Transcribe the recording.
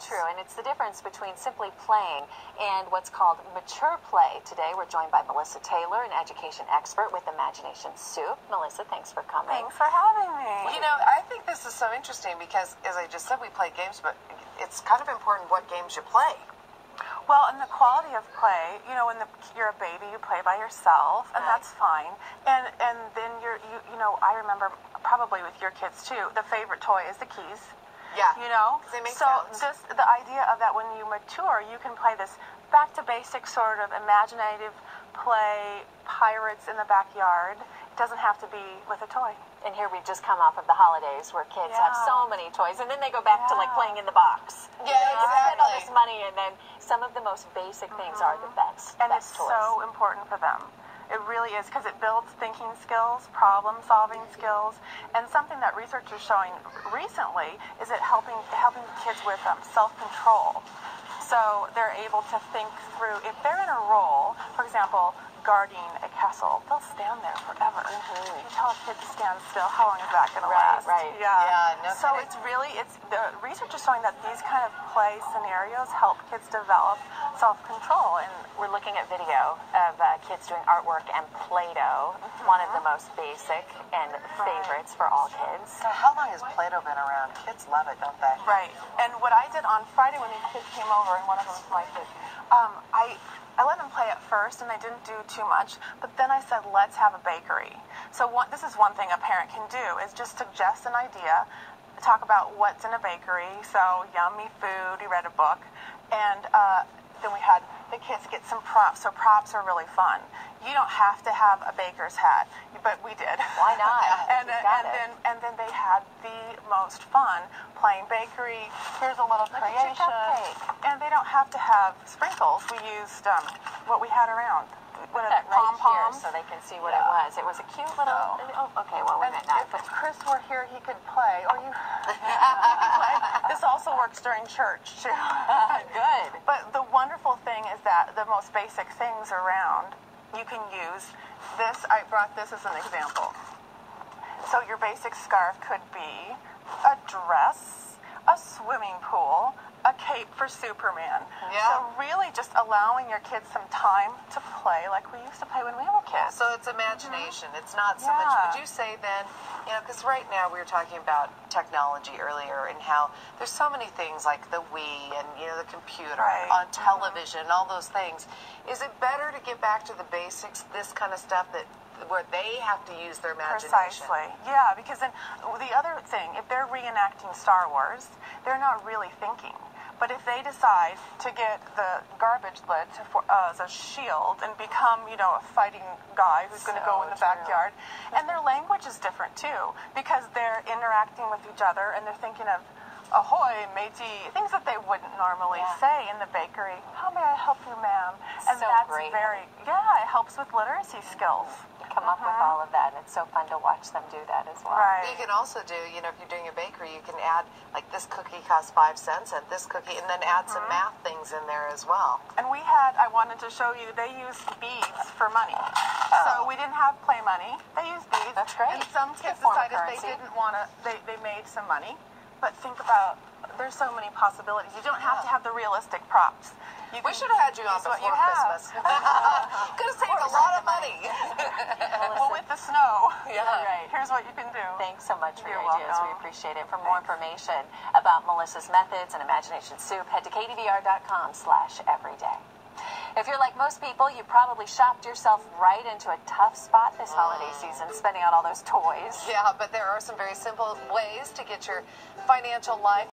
true, and it's the difference between simply playing and what's called mature play. Today we're joined by Melissa Taylor, an education expert with Imagination Soup. Melissa, thanks for coming. Thanks for having me. Well, you know, I think this is so interesting because, as I just said, we play games, but it's kind of important what games you play. Well, and the quality of play, you know, when you're a baby, you play by yourself, and that's fine. And then you know, I remember probably with your kids too, the favorite toy is the keys. Yeah. You know? They make so sounds. the idea of that when you mature, you can play this back to basic sort of imaginative play, pirates in the backyard. It doesn't have to be with a toy. And here we've just come off of the holidays where kids have so many toys, and then they go back to like playing in the box. Yeah, You spend all exactly. this money, and then some of the most basic things are the best. And best it's toys. so important for them. It really is, because it builds thinking skills, problem-solving skills, and something that research is showing recently is it helping kids with self-control. So they're able to think through, if they're in a role, for example, guarding a castle, they'll stand there forever. You tell a kid to stand still, how long is that going to last? Right. Yeah. No So kidding. the research is showing that these kind of play scenarios help kids develop self-control. And We're looking at video of kids doing artwork and Play-Doh, one of the most basic and favorites for all kids. So how long has Play-Doh been around? Kids love it, don't they? Right. And what I did on Friday when these kids came over, and one of them liked it, I let them play at first, and they didn't do too much. But then I said, let's have a bakery. So this is one thing a parent can do, is just suggest an idea, talk about what's in a bakery. So yummy food, you read a book. And then we had the kids get some props. So props are really fun. You don't have to have a baker's hat, but we did. Why not? and then they had the most fun playing bakery. Here's a little Look at your creation. cupcake. And they don't have to have sprinkles. We used what we had around. What Put it right here pom-poms. so they can see what it was. It was a cute little... Oh, okay, well, we're And not. if Chris were here, he could play. Or you could play. This also works during church, too. Good. But the wonderful thing is that the most basic things around, you can use this. I brought this as an example. So your basic scarf could be a dress, a swimming pool, a cape for Superman. Yeah. So really just allowing your kids some time to play like we used to play when we were kids. So it's imagination. It's not so much. Would you say then, you know, because right now we were talking about technology earlier and how there's so many things like the Wii and, you know, the computer on television, all those things. Is it better to get back to the basics, this kind of stuff where they have to use their imagination? Precisely. Yeah, because then the other thing, if they're reenacting Star Wars, they're not really thinking. But if they decide to get the garbage lid as a shield and become, you know, a fighting guy who's going to go in the backyard, and their language is different too, because they're interacting with each other and they're thinking of ahoy, matey, things that they wouldn't normally say in the bakery. How may I help you, ma'am? And So that's great. it helps with literacy skills. Come up with all of that. It's so fun to watch them do that as well. Right. You can also do, you know, if you're doing a bakery, you can add, like, this cookie costs 5 cents and this cookie, and then add some math things in there as well. And I wanted to show you, they used beads for money. So we didn't have play money. They used beads. That's great. And some kids Form of decided they currency. didn't want to, they made some money. But think about, there's so many possibilities. You don't have to have the realistic props. We should have had you on before Christmas. Could have saved a lot of money. Well, with the snow. Yeah. Right. Here's what you can do. Thanks so much for your You're ideas. We welcome. appreciate it. For more information about Melissa's methods and Imagination Soup, head to kdvr.com/everyday. If you're like most people, you probably shopped yourself right into a tough spot this holiday season, spending on all those toys. Yeah, but there are some very simple ways to get your financial life